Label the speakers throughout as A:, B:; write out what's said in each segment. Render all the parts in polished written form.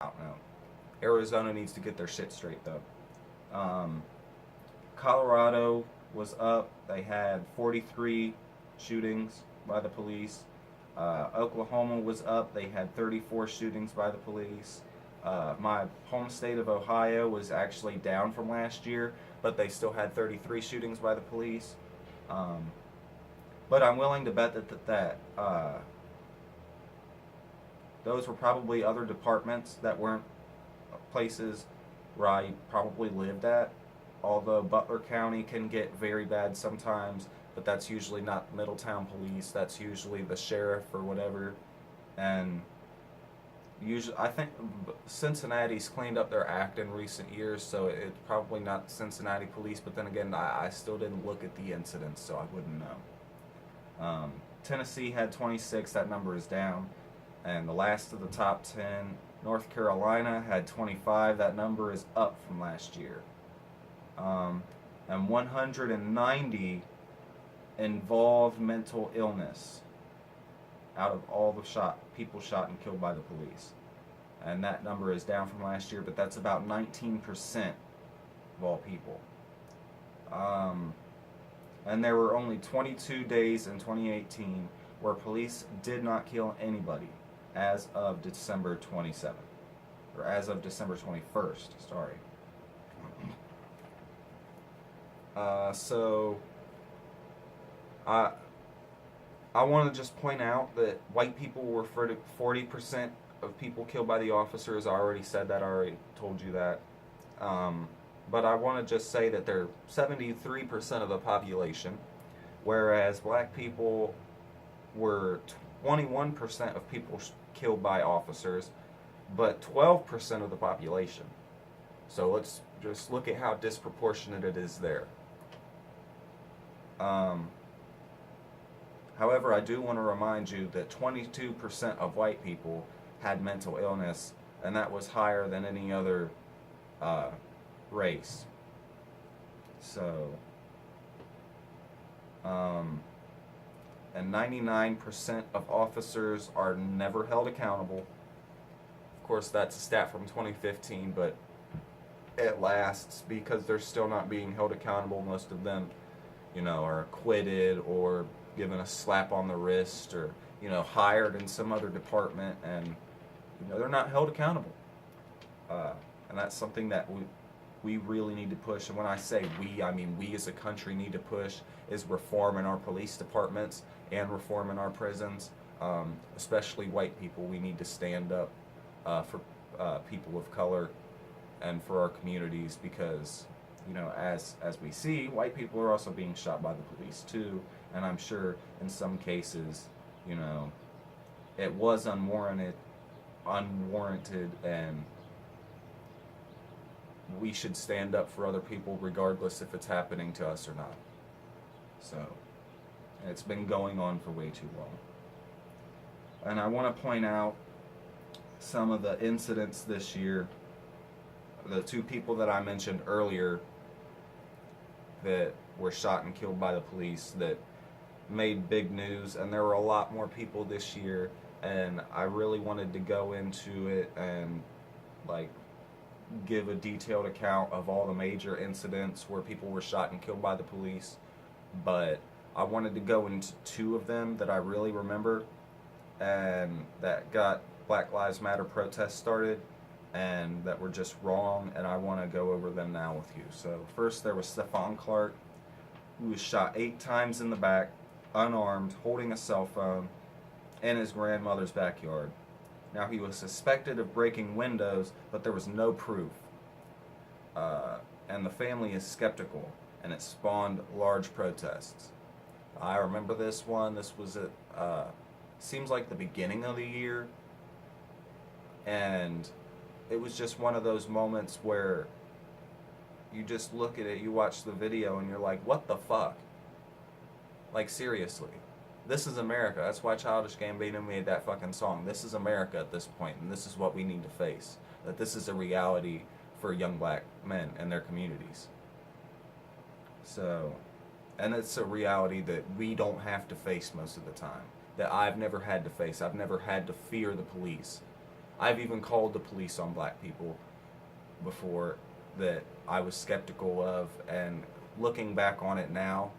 A: I don't know. Arizona needs to get their shit straight though. Um, Colorado was up. They had 43 shootings by the police. Oklahoma was up. They had 34 shootings by the police. My home state of Ohio was actually down from last year, but they still had 33 shootings by the police. Um, but I'm willing to bet that those were probably other departments that weren't places where I probably lived at. Although Butler County can get very bad sometimes, but that's usually not Middletown police. That's usually the sheriff or whatever. And usually, I think Cincinnati's cleaned up their act in recent years, so it's probably not Cincinnati police. But then again, I still didn't look at the incidents, so I wouldn't know. Tennessee had 26. That number is down. And the last of the top 10, North Carolina had 25. That number is up from last year. And 190 involved mental illness out of all the people shot and killed by the police. And that number is down from last year, but that's about 19% of all people. And there were only 22 days in 2018 where police did not kill anybody as of December 27th. Or as of December 21st, sorry. So I want to just point out that white people were 40% of people killed by the officers. I already said that. I already told you that. But I want to just say that they're 73% of the population, whereas black people were 21% of people killed by officers, but 12% of the population. So let's just look at how disproportionate it is there. However, I do want to remind you that 22% of white people had mental illness, and that was higher than any other race. So, and 99% of officers are never held accountable. Of course, that's a stat from 2015, but it lasts because they're still not being held accountable. Most of them, are acquitted or given a slap on the wrist or, hired in some other department, and, they're not held accountable. And that's something that we really need to push. And when I say we, I mean we as a country need to push is reform in our police departments and reform in our prisons. Especially white people, we need to stand up for people of color and for our communities because, as we see, white people are also being shot by the police too. And I'm sure in some cases, it was unwarranted, and we should stand up for other people regardless if it's happening to us or not. So, it's been going on for way too long. And I want to point out some of the incidents this year. The two people that I mentioned earlier that were shot and killed by the police that made big news, and there were a lot more people this year, and I really wanted to go into it and give a detailed account of all the major incidents where people were shot and killed by the police, but I wanted to go into two of them that I really remember and that got Black Lives Matter protests started and that were just wrong, and I want to go over them now with you. So first there was Stephon Clark, who was shot 8 times in the back, unarmed, holding a cell phone, in his grandmother's backyard. Now, he was suspected of breaking windows, but there was no proof. And the family is skeptical, and it spawned large protests. I remember this one. This was at, seems like the beginning of the year. And it was just one of those moments where you just look at it, you watch the video, and you're like, what the fuck? Like, seriously. This is America. That's why Childish Gambino made that fucking song. This is America at this point, and this is what we need to face. That this is a reality for young black men and their communities. So, and it's a reality that we don't have to face most of the time. That I've never had to face. I've never had to fear the police. I've even called the police on black people before that I was skeptical of, and looking back on it now,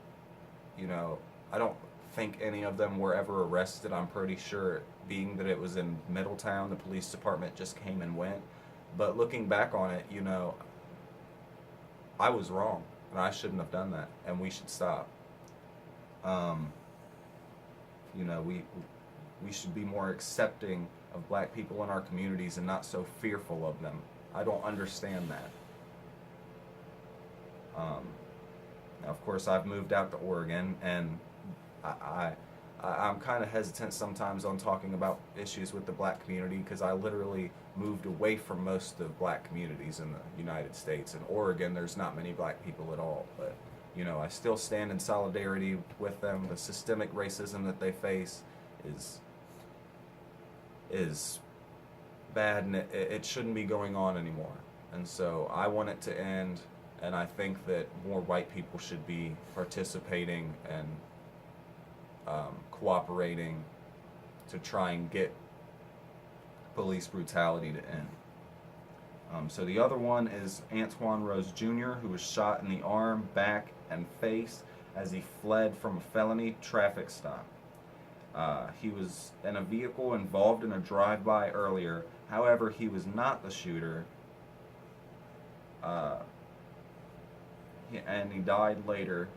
A: you know, I don't think any of them were ever arrested. I'm pretty sure, being that it was in Middletown, the police department just came and went. But looking back on it, you know, I was wrong, and I shouldn't have done that, and we should stop. Um, you know, we should be more accepting of black people in our communities and not so fearful of them. I don't understand that. Now, of course, I've moved out to Oregon, and I'm kind of hesitant sometimes on talking about issues with the black community, because I literally moved away from most of the black communities in the United States. In Oregon, there's not many black people at all, but you know, I still stand in solidarity with them. The systemic racism that they face is bad, and it shouldn't be going on anymore. And so I want it to end, and I think that more white people should be participating and cooperating to try and get police brutality to end. So the other one is Antoine Rose Jr., who was shot in the arm, back, and face as he fled from a felony traffic stop. He was in a vehicle involved in a drive-by earlier. However, he was not the shooter, and he died later,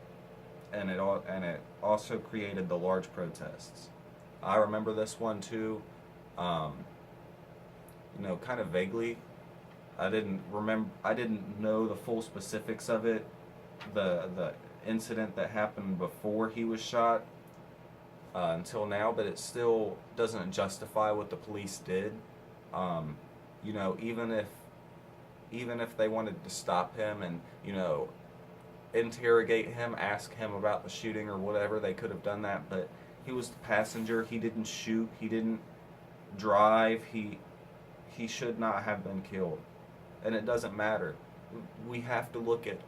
A: and it also created the large protests. I remember this one too, you know, kind of vaguely. I didn't know the full specifics of it, the incident that happened before he was shot, until now, but it still doesn't justify what the police did. You know, even if they wanted to stop him and, you know, interrogate him, ask him about the shooting or whatever, they could have done that, but he was the passenger. He didn't shoot, he didn't drive, he should not have been killed. And it doesn't matter. We have to look at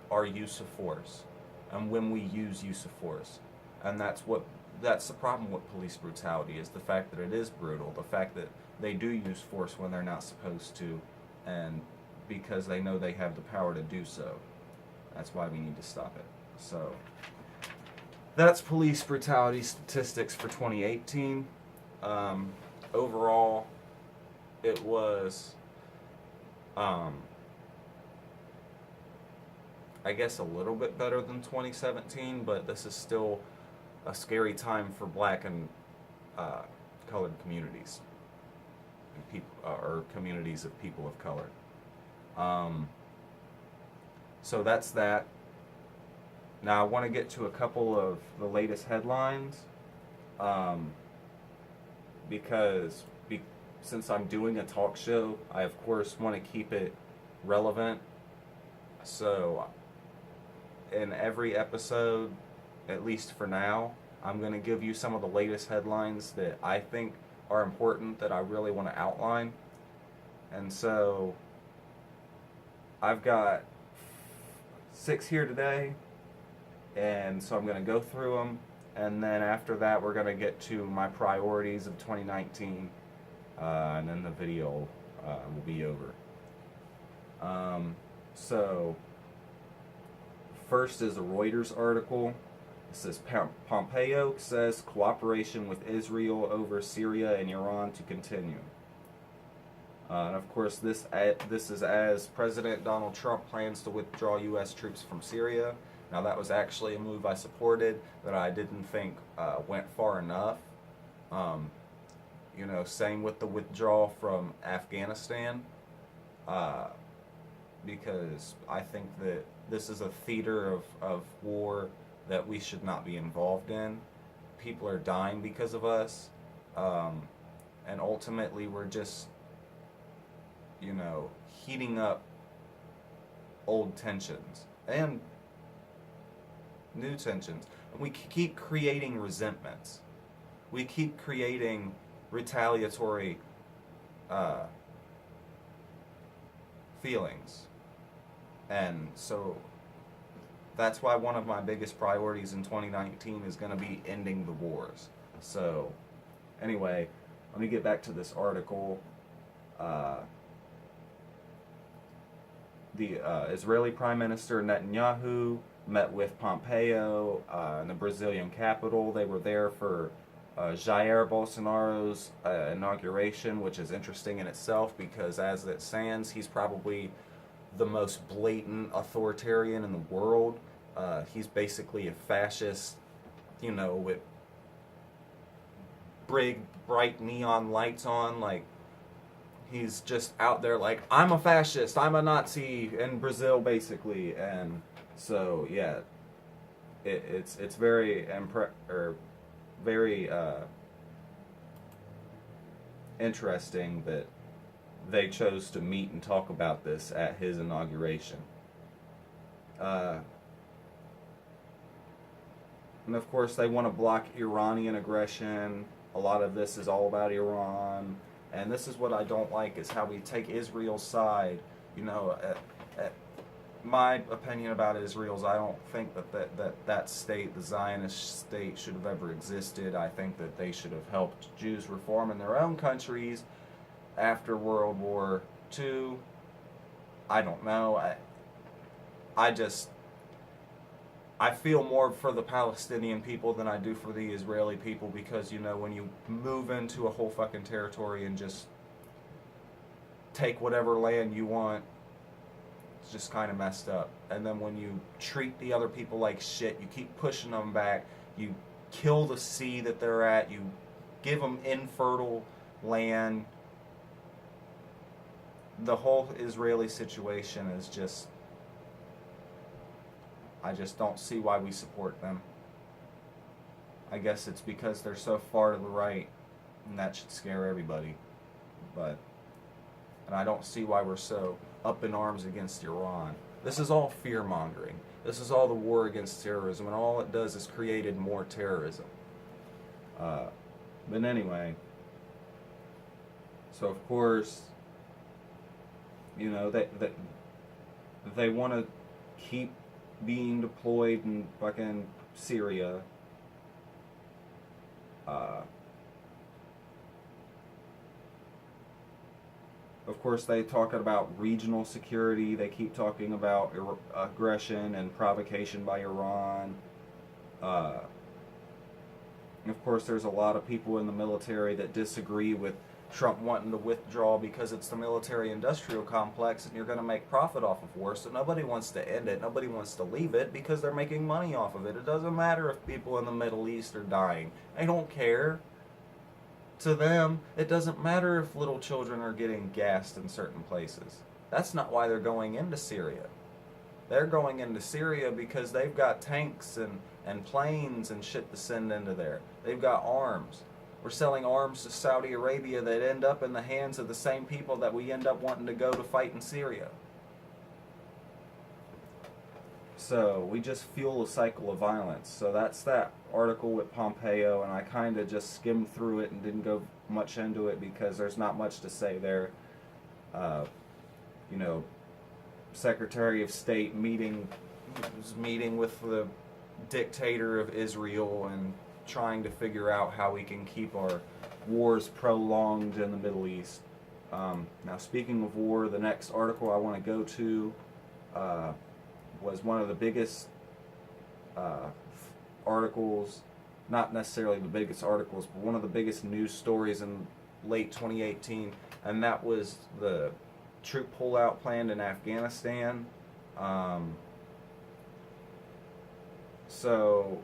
A: our use of force and when we use of force. And that's the problem with police brutality, is the fact that it is brutal, the fact that they do use force when they're not supposed to, and because they know they have the power to do so. That's why we need to stop it. So that's police brutality statistics for 2018. Overall, it was, I guess, a little bit better than 2017, but this is still a scary time for black and colored communities, and or communities of people of color. So that's that. Now I want to get to a couple of the latest headlines, because since I'm doing a talk show, I of course want to keep it relevant. So in every episode, at least for now, I'm going to give you some of the latest headlines that I think are important, that I really want to outline. And so I've got 6 here today, and so I'm going to go through them, and then after that we're going to get to my priorities of 2019, and then the video will be over. So first is a Reuters article. It says Pompeo says cooperation with Israel over Syria and Iran to continue. And of course, this is as President Donald Trump plans to withdraw U.S. troops from Syria. Now, that was actually a move I supported, but I didn't think went far enough. You know, same with the withdrawal from Afghanistan, because I think that this is a theater of war that we should not be involved in. People are dying because of us, and ultimately we're just, you know, heating up old tensions and new tensions. And we keep creating resentments. We keep creating retaliatory feelings. And so that's why one of my biggest priorities in 2019 is going to be ending the wars. So anyway, let me get back to this article. Uh, the Israeli Prime Minister Netanyahu met with Pompeo in the Brazilian capital. They were there for Jair Bolsonaro's inauguration, which is interesting in itself because, as it stands, he's probably the most blatant authoritarian in the world. He's basically a fascist, with big, bright neon lights on. Like, he's just out there like, I'm a fascist, I'm a Nazi in Brazil, basically. And so, yeah, it's very very interesting that they chose to meet and talk about this at his inauguration. And of course, they want to block Iranian aggression. A lot of this is all about Iran. And this is what I don't like, is how we take Israel's side. My opinion about Israel is I don't think that state, the Zionist state, should have ever existed. I think that they should have helped Jews reform in their own countries after World War II. I don't know. I feel more for the Palestinian people than I do for the Israeli people, because, when you move into a whole fucking territory and just take whatever land you want, it's just kind of messed up. And then when you treat the other people like shit, you keep pushing them back, you kill the sea that they're at, you give them infertile land. The whole Israeli situation is just... I just don't see why we support them. I guess it's because they're so far to the right, and that should scare everybody. And I don't see why we're so up in arms against Iran. This is all fear-mongering. This is all the war against terrorism, and all it does is created more terrorism. But anyway, so of course, they want to keep being deployed in fucking Syria. Of course, they talk about regional security. They keep talking about aggression and provocation by Iran. Of course, there's a lot of people in the military that disagree with Trump wanting to withdraw because it's the military-industrial complex and you're going to make profit off of war, so nobody wants to end it, nobody wants to leave it because they're making money off of it. It doesn't matter if people in the Middle East are dying. They don't care. To them, it doesn't matter if little children are getting gassed in certain places. That's not why they're going into Syria. They're going into Syria because they've got tanks and planes and shit to send into there. They've got arms. We're selling arms to Saudi Arabia that end up in the hands of the same people that we end up wanting to go to fight in Syria. So we just fuel a cycle of violence. So that's that article with Pompeo, and I kind of just skimmed through it and didn't go much into it because there's not much to say there. Secretary of State meeting with the dictator of Israel and trying to figure out how we can keep our wars prolonged in the Middle East. Now, speaking of war, the next article I want to go to was one of the biggest articles, not necessarily the biggest articles, but one of the biggest news stories in late 2018, and that was the troop pullout plan in Afghanistan. So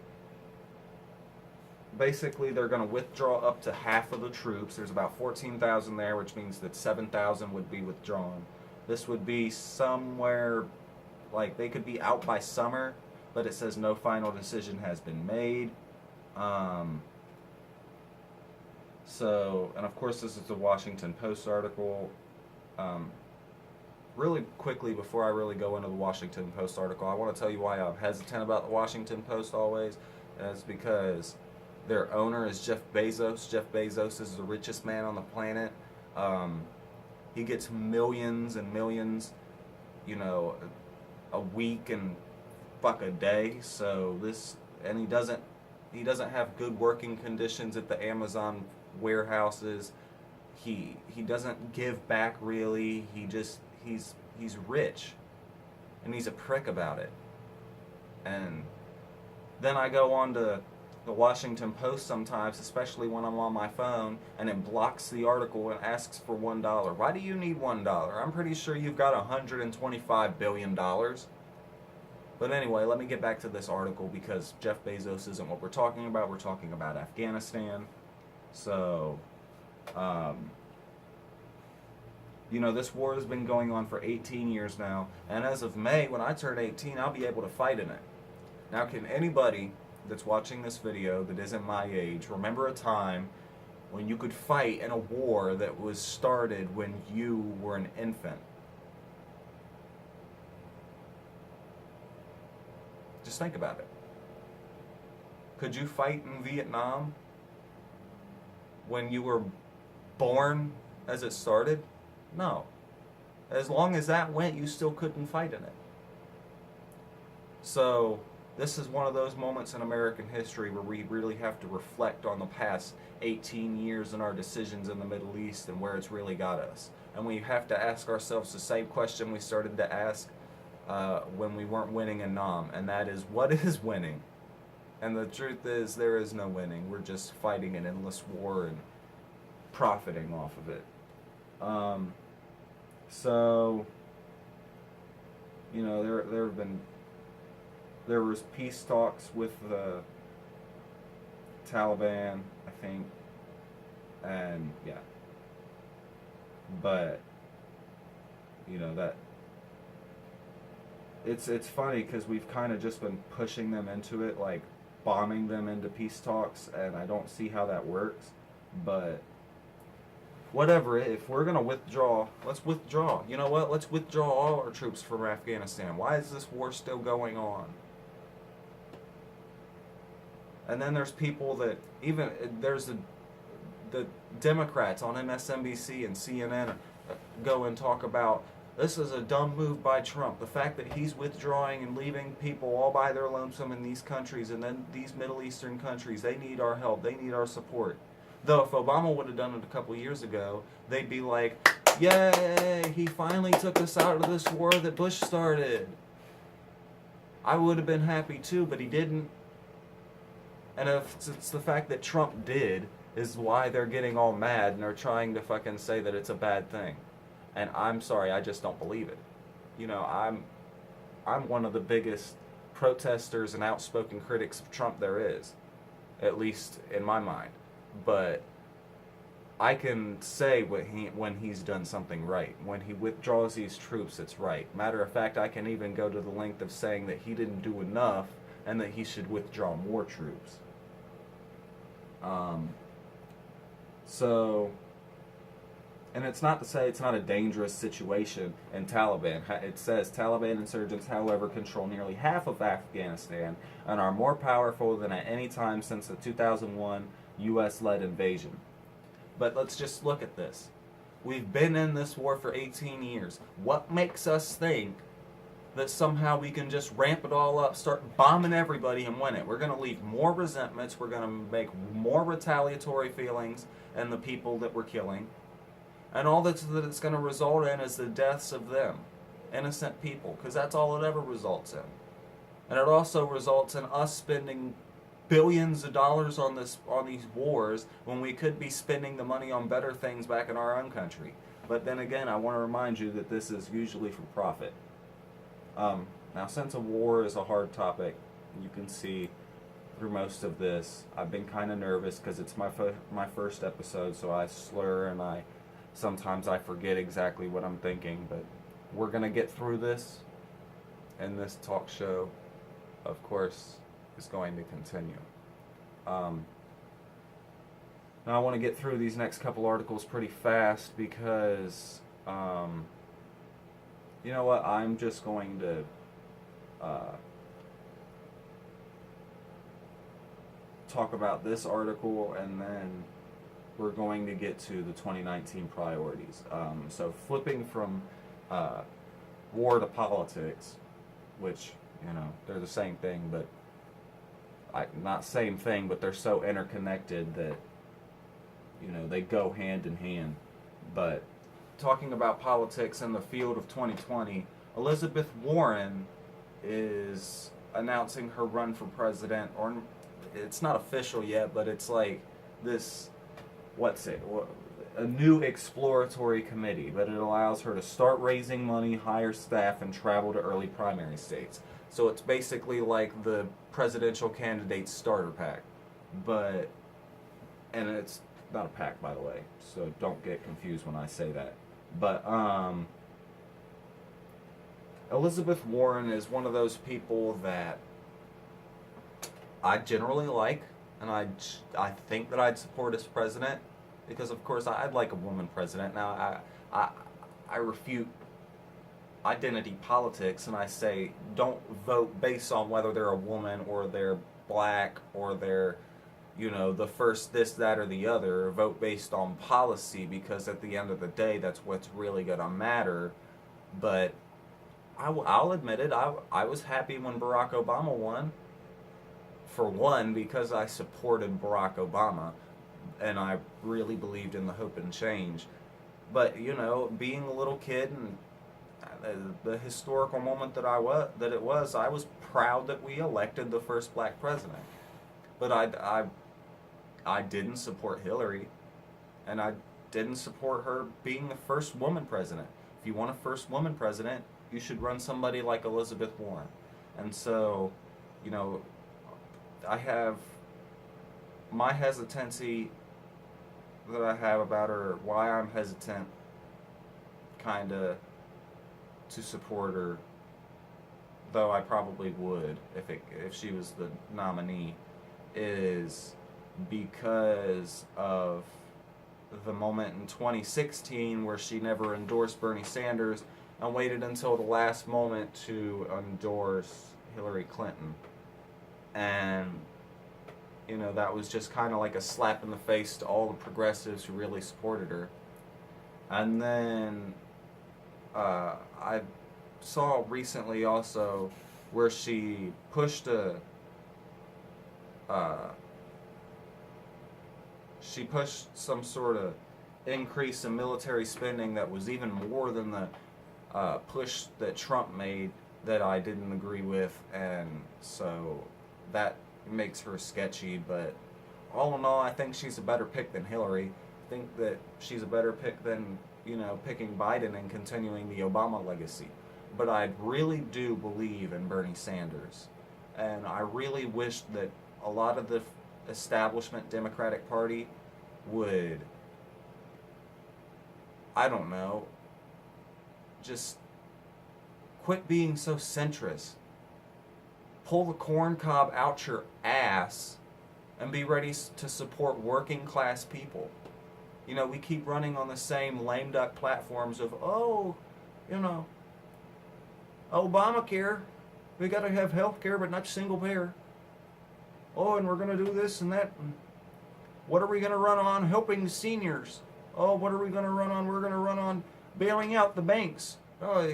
A: basically, they're going to withdraw up to half of the troops. There's about 14,000 there, which means that 7,000 would be withdrawn. This would be somewhere, like, they could be out by summer, but it says no final decision has been made. And of course, this is the Washington Post article. Really quickly, before I really go into the Washington Post article, I want to tell you why I'm hesitant about the Washington Post always. And it's because their owner is Jeff Bezos. Jeff Bezos is the richest man on the planet. He gets millions and millions, a week and fuck a day. So he doesn't have good working conditions at the Amazon warehouses. he doesn't give back really. He's rich, and he's a prick about it. And then I go on to the Washington Post sometimes, especially when I'm on my phone, and it blocks the article and asks for $1. Why do you need $1? I'm pretty sure you've got $125 billion. But anyway, let me get back to this article because Jeff Bezos isn't what we're talking about. We're talking about Afghanistan. So, this war has been going on for 18 years now. And as of May, when I turn 18, I'll be able to fight in it. Now, can anybody that's watching this video that isn't my age remember a time when you could fight in a war that was started when you were an infant? Just think about it. Could you fight in Vietnam when you were born as it started? No. As long as that went, you still couldn't fight in it. So, this is one of those moments in American history where we really have to reflect on the past 18 years and our decisions in the Middle East and where it's really got us. And we have to ask ourselves the same question we started to ask when we weren't winning in Nam, and that is, what is winning? And the truth is, there is no winning. We're just fighting an endless war and profiting off of it. There was peace talks with the Taliban, I think, and yeah. But that it's funny because we've kind of just been pushing them into it, like bombing them into peace talks, and I don't see how that works. But whatever, if we're gonna withdraw, let's withdraw. You know what? Let's withdraw all our troops from Afghanistan. Why is this war still going on? And then there's people that there's the Democrats on MSNBC and CNN go and talk about, this is a dumb move by Trump. The fact that he's withdrawing and leaving people all by their lonesome in these countries, and then these Middle Eastern countries, they need our help, they need our support. Though if Obama would have done it a couple years ago, they'd be like, yay, he finally took us out of this war that Bush started. I would have been happy too, but he didn't. And if it's the fact that Trump did is why they're getting all mad and are trying to fucking say that it's a bad thing. And I'm sorry, I just don't believe it. I'm one of the biggest protesters and outspoken critics of Trump there is, at least in my mind. But I can say when he's done something right. When he withdraws these troops, it's right. Matter of fact, I can even go to the length of saying that he didn't do enough and that he should withdraw more troops. And it's not to say it's not a dangerous situation in Taliban. It says Taliban insurgents, however, control nearly half of Afghanistan and are more powerful than at any time since the 2001 U.S.-led invasion. But let's just look at this. We've been in this war for 18 years. What makes us think that somehow we can just ramp it all up, start bombing everybody and win it? We're going to leave more resentments. We're going to make more retaliatory feelings in the people that we're killing. And all that it's going to result in is the deaths of them, innocent people, because that's all it ever results in. And it also results in us spending billions of dollars on these wars when we could be spending the money on better things back in our own country. But then again, I want to remind you that this is usually for profit. Now, since a war is a hard topic, you can see through most of this, I've been kind of nervous because it's my first episode, so I slur and sometimes I forget exactly what I'm thinking, but we're going to get through this, and this talk show, of course, is going to continue. Now I want to get through these next couple articles pretty fast because, you know what, I'm just going to talk about this article, and then we're going to get to the 2019 priorities. So flipping from war to politics, which, they're the same thing, but not same thing, but they're so interconnected that, they go hand in hand. But talking about politics in the field of 2020, Elizabeth Warren is announcing her run for president, or it's not official yet, but it's like this, what's it? A new exploratory committee, but it allows her to start raising money, hire staff, and travel to early primary states. So it's basically like the presidential candidate's starter pack, but, and it's not a pack, by the way, so don't get confused when I say that. But Elizabeth Warren is one of those people that I generally like, and I think that I'd support as president, because of course I'd like a woman president. Now I refute identity politics, and I say don't vote based on whether they're a woman or they're black or they're, you know, the first this, that, or the other. Vote based on policy, because at the end of the day, that's what's really gonna matter. But I'll admit it, I was happy when Barack Obama won. For one, because I supported Barack Obama, and I really believed in the hope and change. But, you know, being a little kid and the historical moment that it was, I was proud that we elected the first black president. But I didn't support Hillary, and I didn't support her being the first woman president. If you want a first woman president, you should run somebody like Elizabeth Warren. And so, you know, I have my hesitancy that I have about her, why I'm hesitant kind of to support her, though I probably would if she was the nominee, is because of the moment in 2016 where she never endorsed Bernie Sanders and waited until the last moment to endorse Hillary Clinton. And, you know, that was just kind of like a slap in the face to all the progressives who really supported her. And then I saw recently also where she pushed some sort of increase in military spending that was even more than the push that Trump made, that I didn't agree with, and so that makes her sketchy. But all in all, I think she's a better pick than Hillary. I think that she's a better pick than, you know, picking Biden and continuing the Obama legacy. But I really do believe in Bernie Sanders, and I really wish that a lot of the establishment Democratic Party would, I don't know, just quit being so centrist. Pull the corn cob out your ass and be ready to support working class people. You know, we keep running on the same lame duck platforms of, oh, you know, Obamacare, we got to have health care but not single payer. Oh, and we're going to do this and that. And what are we going to run on? Helping the seniors. Oh, what are we going to run on? We're going to run on bailing out the banks. Oh,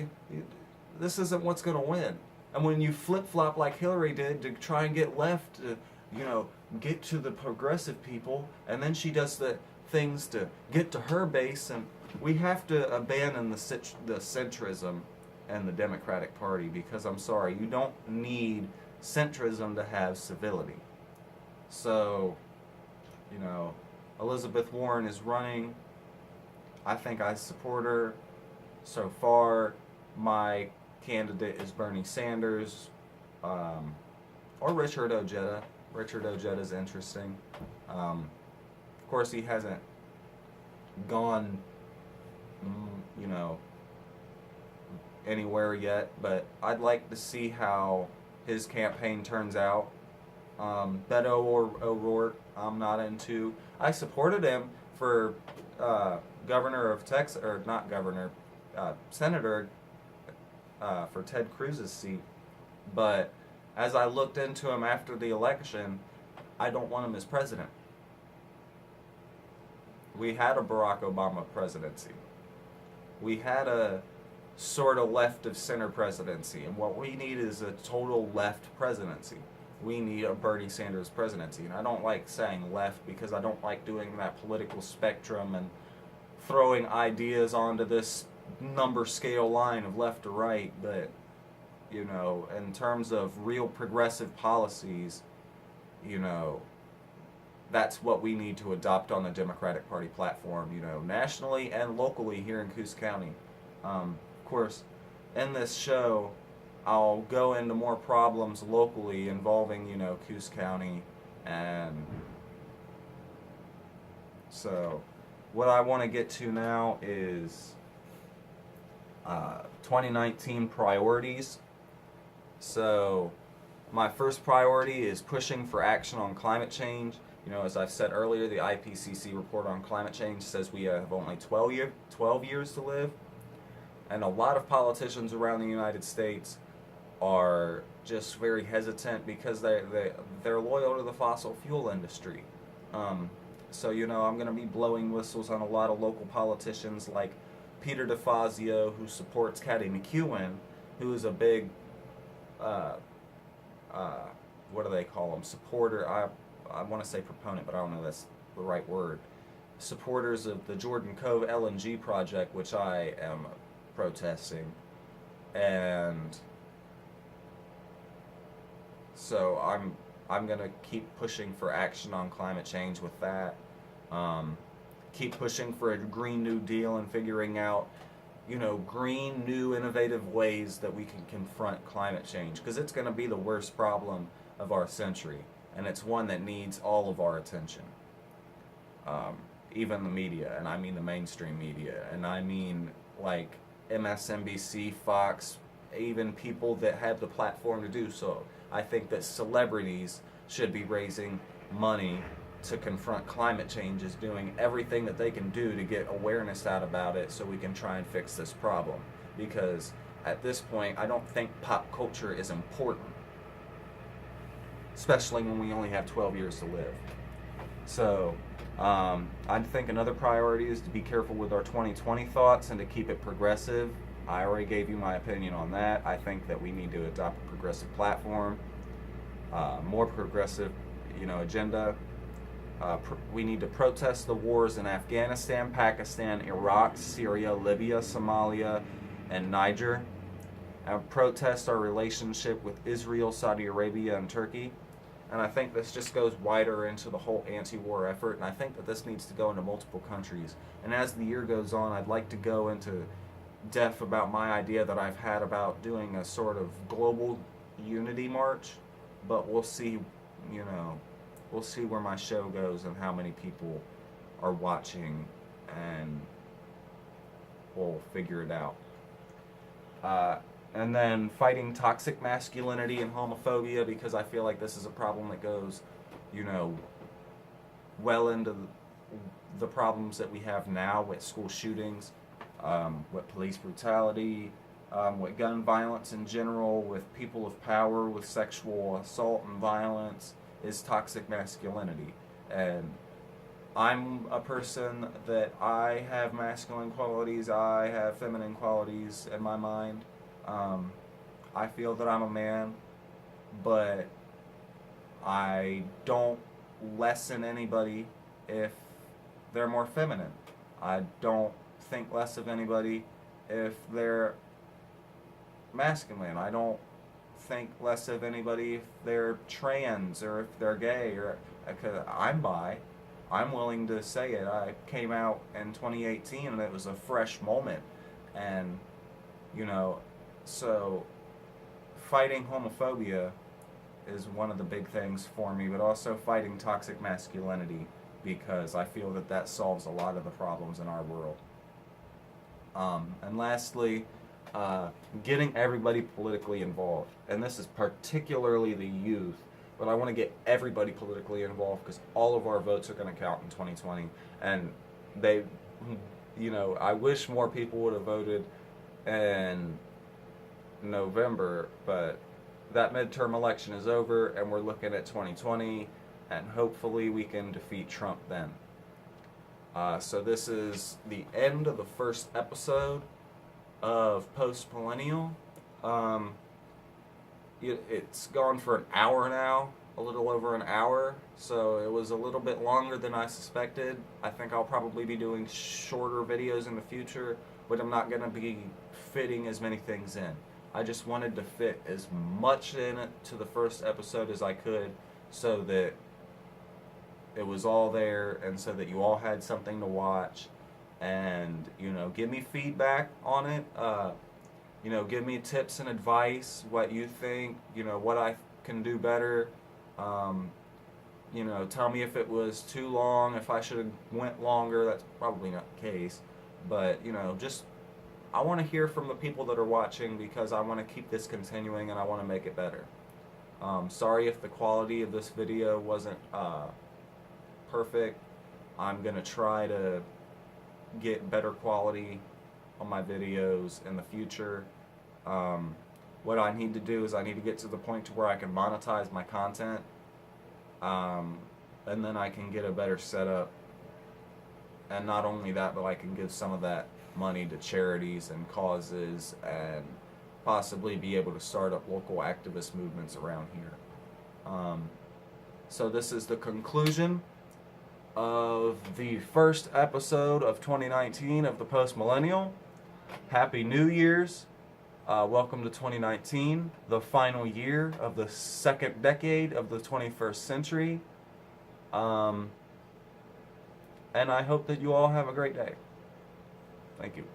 A: this isn't what's going to win. And when you flip-flop like Hillary did to try and get left to, you know, get to the progressive people, and then she does the things to get to her base, and we have to abandon the centrism and the Democratic Party, because I'm sorry, you don't need centrism to have civility. So, you know, Elizabeth Warren is running. I think I support her. So far, my candidate is Bernie Sanders, or Richard Ojeda. Richard Ojeda is interesting. Of course, he hasn't gone, you know, anywhere yet, but I'd like to see how his campaign turns out. Beto O'Rourke, I'm not into. I supported him for governor of Texas, or not governor, senator for Ted Cruz's seat. But as I looked into him after the election, I don't want him as president. We had a Barack Obama presidency. We had a sort of left of center presidency, and what we need is a total left presidency. We need a Bernie Sanders presidency. And I don't like saying left because I don't like doing that political spectrum and throwing ideas onto this number scale line of left to right, but, you know, in terms of real progressive policies, you know, that's what we need to adopt on the Democratic Party platform, you know, nationally and locally here in Coos County. Of course, in this show, I'll go into more problems locally involving, you know, Coos County. And so what I want to get to now is 2019 priorities. So my first priority is pushing for action on climate change. You know, as I've said earlier, the IPCC report on climate change says we have only 12 years to live. And a lot of politicians around the United States are just very hesitant because they're loyal to the fossil fuel industry. So, you know, I'm going to be blowing whistles on a lot of local politicians like Peter DeFazio, who supports Caddy McEwen, who is a big, what do they call him, supporter, I want to say proponent, but I don't know if that's the right word, supporters of the Jordan Cove LNG project, which I am protesting. And so I'm going to keep pushing for action on climate change with that. Keep pushing for a Green New Deal and figuring out, you know, green, new, innovative ways that we can confront climate change, because it's going to be the worst problem of our century, and it's one that needs all of our attention. Even the media, and I mean the mainstream media, and I mean like MSNBC, Fox, even people that have the platform to do so. I think that celebrities should be raising money to confront climate change, is doing everything that they can do to get awareness out about it so we can try and fix this problem. Because at this point, I don't think pop culture is important, especially when we only have 12 years to live. So I think another priority is to be careful with our 2020 thoughts and to keep it progressive. I already gave you my opinion on that. I think that we need to adopt a progressive platform, more progressive, you know, agenda. We need to protest the wars in Afghanistan, Pakistan, Iraq, Syria, Libya, Somalia, and Niger. And protest our relationship with Israel, Saudi Arabia, and Turkey. And I think this just goes wider into the whole anti-war effort, and I think that this needs to go into multiple countries. And as the year goes on, I'd like to go into depth about my idea that I've had about doing a sort of global unity march, but we'll see, you know, we'll see where my show goes and how many people are watching, and we'll figure it out. And then fighting toxic masculinity and homophobia, because I feel like this is a problem that goes, you know, well into the problems that we have now with school shootings, with police brutality, with gun violence in general, with people of power, with sexual assault and violence, is toxic masculinity. And I'm a person that I have masculine qualities, I have feminine qualities in my mind. I feel that I'm a man, but I don't lessen anybody if they're more feminine. I don't think less of anybody if they're masculine. I don't think less of anybody if they're trans or if they're gay, or because I'm bi. I'm willing to say it. I came out in 2018 and it was a fresh moment, and you know, so fighting homophobia is one of the big things for me, but also fighting toxic masculinity, because I feel that that solves a lot of the problems in our world. And lastly, getting everybody politically involved, and this is particularly the youth, but I want to get everybody politically involved because all of our votes are going to count in 2020, and they, you know, I wish more people would have voted in November, but that midterm election is over and we're looking at 2020, and hopefully we can defeat Trump then. So this is the end of the first episode of Post-Millennial. It's gone for an hour now, a little over an hour, so it was a little bit longer than I suspected. I think I'll probably be doing shorter videos in the future, but I'm not going to be fitting as many things in. I just wanted to fit as much in it to the first episode as I could, so that it was all there, and so that you all had something to watch. And give me feedback on it. Give me tips and advice, what you think, what I can do better. Tell me if it was too long, if I should have went longer. That's probably not the case, but just I want to hear from the people that are watching, because I want to keep this continuing and I want to make it better. Sorry if the quality of this video wasn't perfect. I'm gonna try to get better quality on my videos in the future. What I need to do is I need to get to the point to where I can monetize my content, and then I can get a better setup. And not only that, but I can give some of that money to charities and causes, and possibly be able to start up local activist movements around here. So this is the conclusion of the first episode of 2019 of the Post-Millennial. Happy New Year's. Welcome to 2019, the final year of the second decade of the 21st century. And I hope that you all have a great day. Thank you.